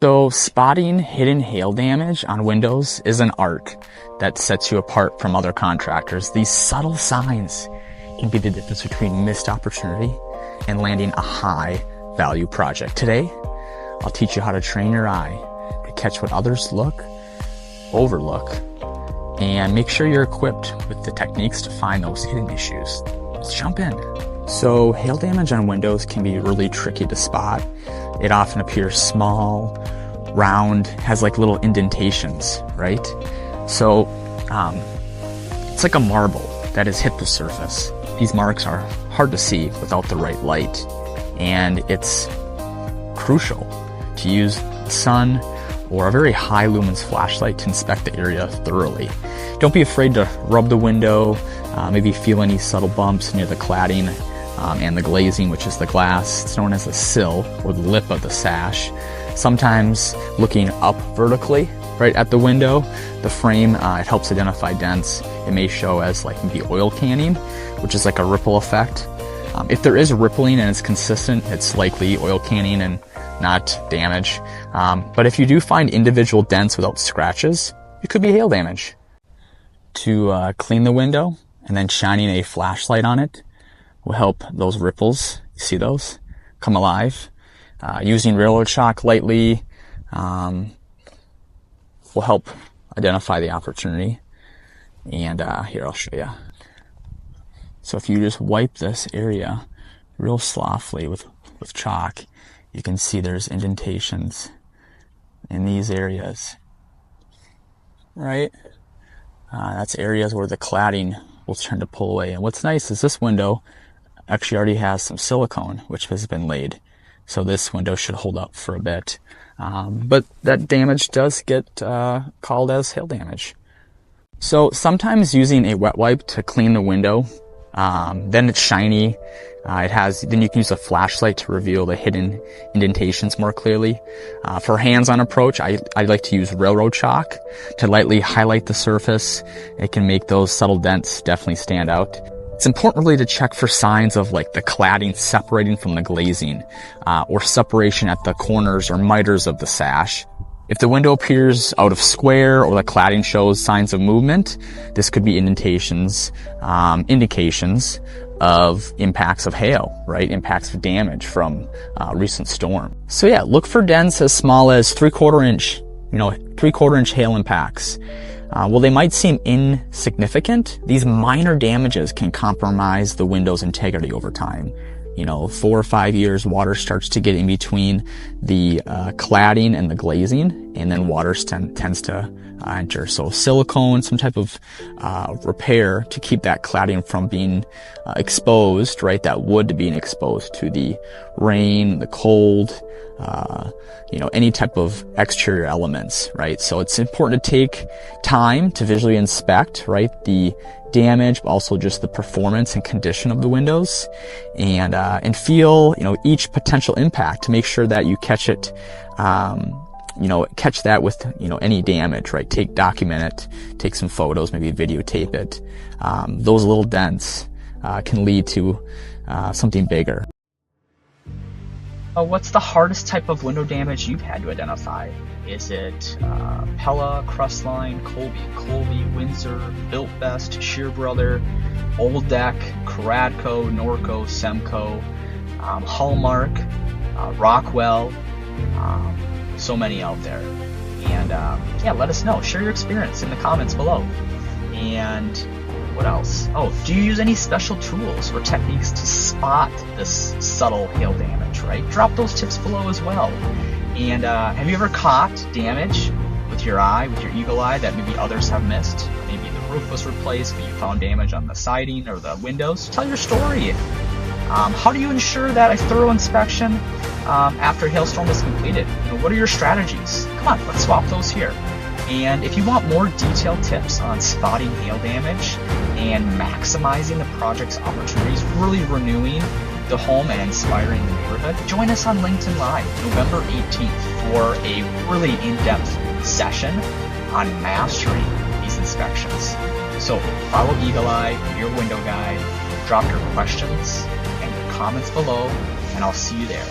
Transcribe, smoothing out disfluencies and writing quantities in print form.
So spotting hidden hail damage on windows is an art that sets you apart from other contractors. These subtle signs can be the difference between missed opportunity and landing a high value project. Today, I'll teach you how to train your eye to catch what others overlook, and make sure you're equipped with the techniques to find those hidden issues. Let's jump in. So hail damage on windows can be really tricky to spot. It often appears small, round, has like little indentations, right? So it's like a marble that has hit the surface. These marks are hard to see without the right light, and it's crucial to use the sun or a very high lumens flashlight to inspect the area thoroughly. Don't be afraid to rub the window, maybe feel any subtle bumps near the cladding and the glazing, which is the glass. It's known as the sill or the lip of the sash. Sometimes looking up vertically, right at the window, the frame, it helps identify dents. It may show as like maybe oil canning, which is like a ripple effect. If there is rippling and it's consistent, it's likely oil canning and not damage. But if you do find individual dents without scratches, it could be hail damage. To clean the window and then shining a flashlight on it will help those ripples, you see those, come alive. Using railroad chalk lightly will help identify the opportunity. And here, I'll show you. So if you just wipe this area real softly with chalk, you can see there's indentations in these areas, right? That's areas where the cladding will tend to pull away. And what's nice is this window actually already has some silicone, which has been laid. So this window should hold up for a bit. But that damage does get called as hail damage. So sometimes using a wet wipe to clean the window, then it's shiny. Then you can use a flashlight to reveal the hidden indentations more clearly. For hands-on approach, I like to use railroad chalk to lightly highlight the surface. It can make those subtle dents definitely stand out. It's important really to check for signs of like the cladding separating from the glazing, or separation at the corners or miters of the sash. If the window appears out of square or the cladding shows signs of movement, this could be indications of impacts of hail, right? Impacts of damage from recent storm. So yeah, look for dents as small as 3/4 inch hail impacts. While they might seem insignificant, these minor damages can compromise the window's integrity over time. 4 or 5 years, water starts to get in between the cladding and the glazing, and then water tends to enter. So silicone, some type of repair to keep that cladding from being exposed, right? That wood being exposed to the rain, the cold, any type of exterior elements, right? So it's important to take time to visually inspect, right, the damage, but also just the performance and condition of the windows, and feel, each potential impact to make sure that you catch it, catch that with, any damage, right? Document it, take some photos, maybe videotape it. Those little dents, can lead to, something bigger. What's the hardest type of window damage you've had to identify? Is it Pella, Crestline, Colby, Windsor, Built Best, Shear Brother, Old Deck, Caradco, Norco, Semco, Hallmark, Rockwell, so many out there. And let us know. Share your experience in the comments below. And what else? Do you use any special tools or techniques to spot this subtle hail damage, right? Drop those tips below as well. And have you ever caught damage with your eye, with your eagle eye, that maybe others have missed? Maybe the roof was replaced, but you found damage on the siding or the windows. Tell your story. How do you ensure that a thorough inspection after a hailstorm is completed? What are your strategies? Come on, let's swap those here. And if you want more detailed tips on spotting hail damage and maximizing the project's opportunities, really renewing the home and inspiring the neighborhood, join us on LinkedIn Live November 18th for a really in-depth session on mastering these inspections. So follow Eagle Eye, your window guy, drop your questions and your comments below, and I'll see you there.